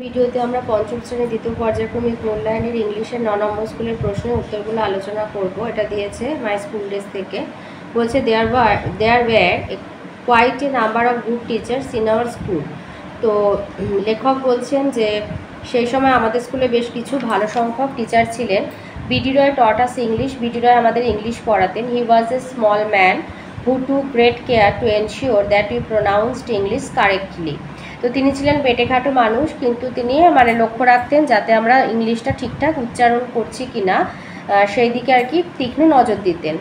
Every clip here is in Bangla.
ভিডিওতে আমরা পঞ্চম শ্রেণীর দ্বিতীয় পর্যায়ক্রমিক মূল্যায়নের ইংলিশের 9 নম্বর স্কুলের প্রশ্নের উত্তরগুলো আলোচনা করব। এটা দিয়েছে মাই স্কুল ডেজ থেকে। বলছে there were quite a number of good teachers in our school. তো লেখক বলছেন যে সেই সময় আমাদের স্কুলে বেশ কিছু ভালো সংখ্যক টিচার ছিলেন। B D Roy taught us English. B D Roy আমাদের ইংলিশ পড়াতেন। He was a small man who took great care to ensure that we pronounced English correctly. তো তিনি ছিলেন বেটেখাটো মানুষ, কিন্তু তিনি লক্ষ্য রাখতেন যাতে আমরা ইংলিশটা ঠিকঠাক উচ্চারণ করছি কিনা সেই দিকে আর কি তীক্ষ্ণ নজর দিতেন।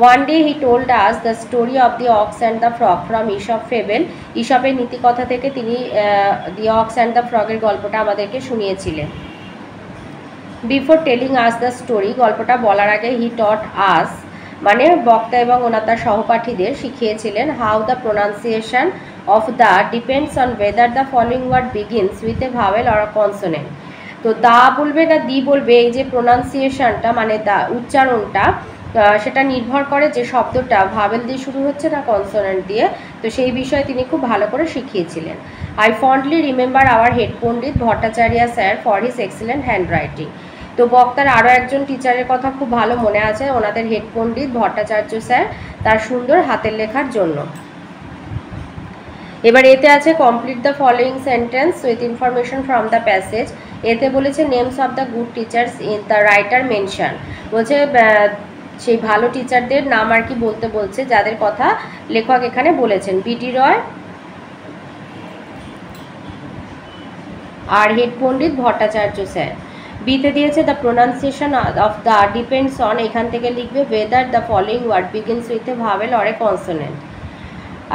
One day he told us the story of the ox and the frog from Aesop fable. ইসপের নীতিকথা থেকে তিনি দি অক্স অ্যান্ড দ্য ফ্রগের গল্পটা আমাদেরকে শুনিয়েছিলেন। Before telling us the story, গল্পটা বলার আগে হি টট আস মানে বক্তা এবং ওনার তার সহপাঠীদের শিখিয়েছিলেন how the pronunciation of the depends on whether the following word begins with a vowel or a consonant. তো দা বলবে না দি বলবে, এই যে প্রোনাউন্সিয়েশনটা মানে দা উচ্চারণটা সেটা নির্ভর করে যে শব্দটা ভাওয়েল দিয়ে শুরু হচ্ছে না কনসোনেন্ট দিয়ে। তো সেই বিষয়ে তিনি খুব ভালো করে শিখিয়েছিলেন। I fondly remember our head Pandit Bhattacharya sir for his excellent handwriting. তো বক্তার আরও একজন টিচারের কথা খুব ভালো মনে আছে, ওনাদের হেড পণ্ডিত ভট্টাচার্য স্যার, তার সুন্দর হাতের লেখার জন্য। এবার এতে আছে complete the following sentence with information from the passage. এতে বলেছে names of the good teachers in the writer mention. বলছে সেই ভালো টিচারদের নাম আর কি বলতে বলছে, যাদের কথা লেখক এখানে বলেছেন। বিডি রয় আর হেড পণ্ডিত ভট্টাচার্য স্যার। বিতে দিয়েছে the pronunciation of the depends on, এখান থেকে লিখবে whether the following word begins with a vowel or a consonant.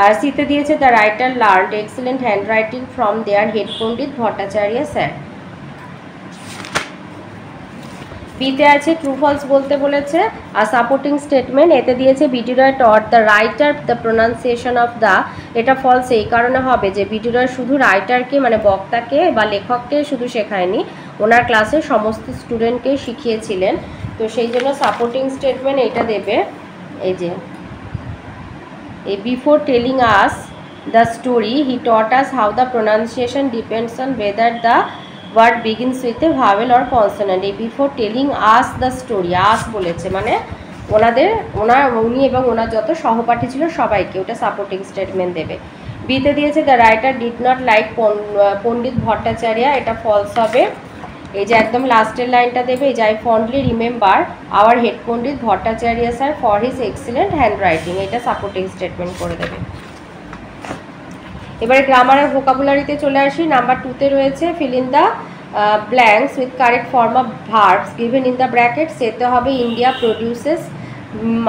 আর সিতে দিয়েছে the writer learned excellent handwriting from their head Pandit Bhattacharya sir. বিতে আছে ট্রু ফলস বলতে বলেছে আর সাপোর্টিং স্টেটমেন্ট। এতে দিয়েছে BD Roy taught the writer the pronunciation of the. এটা ফলস এই কারণে হবে যে বিডি রয় শুধু রাইটারকে মানে বক্তাকে বা লেখককে শুধু শেখায়নি, ওনার ক্লাসে সমস্ত স্টুডেন্টকেই শিখিয়েছিলেন। তো সেই জন্য সাপোর্টিং স্টেটমেন্ট এইটা দেবে, এই যে এই before telling us the story he taught us how the pronunciation depends on whether the word begins with a vowel or consonant. এই before telling us the story, us বলেছে মানে উনি এবং ওনার যত সহপাঠী ছিল সবাইকে, ওটা সাপোর্টিং স্টেটমেন্ট দেবে। বিতে দিয়েছে the writer did not like Pandit Bhattacharya, এটা ফলস হবে। এই যে একদম লাস্টের লাইনটা দেবে, এই যে I fondly remember our head Pandit Bhattacharya sir for his excellent handwriting, এটা সাপোর্টিং স্টেটমেন্ট করে দেবে। এবারে গ্রামার আর ভোকাবুলারিতে চলে আসি। নাম্বার 2তে রয়েছে fill in the blanks with correct form of verbs given in the brackets. এতে হবে India produces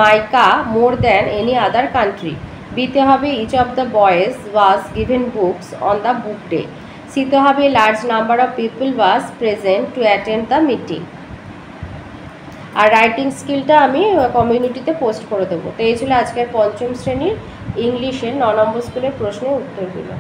mica more than any other country. বিতে হবে each of the boys was given books on the book day. সিতে হবে large number of people was present to attend the meeting. আর রাইটিং স্কিলটা আমি কমিউনিটিতে পোস্ট করে দেবো। তো এই ছিল আজকের পঞ্চম শ্রেণীর ইংলিশের 9 নম্বর স্কুলের প্রশ্নের উত্তরগুলো।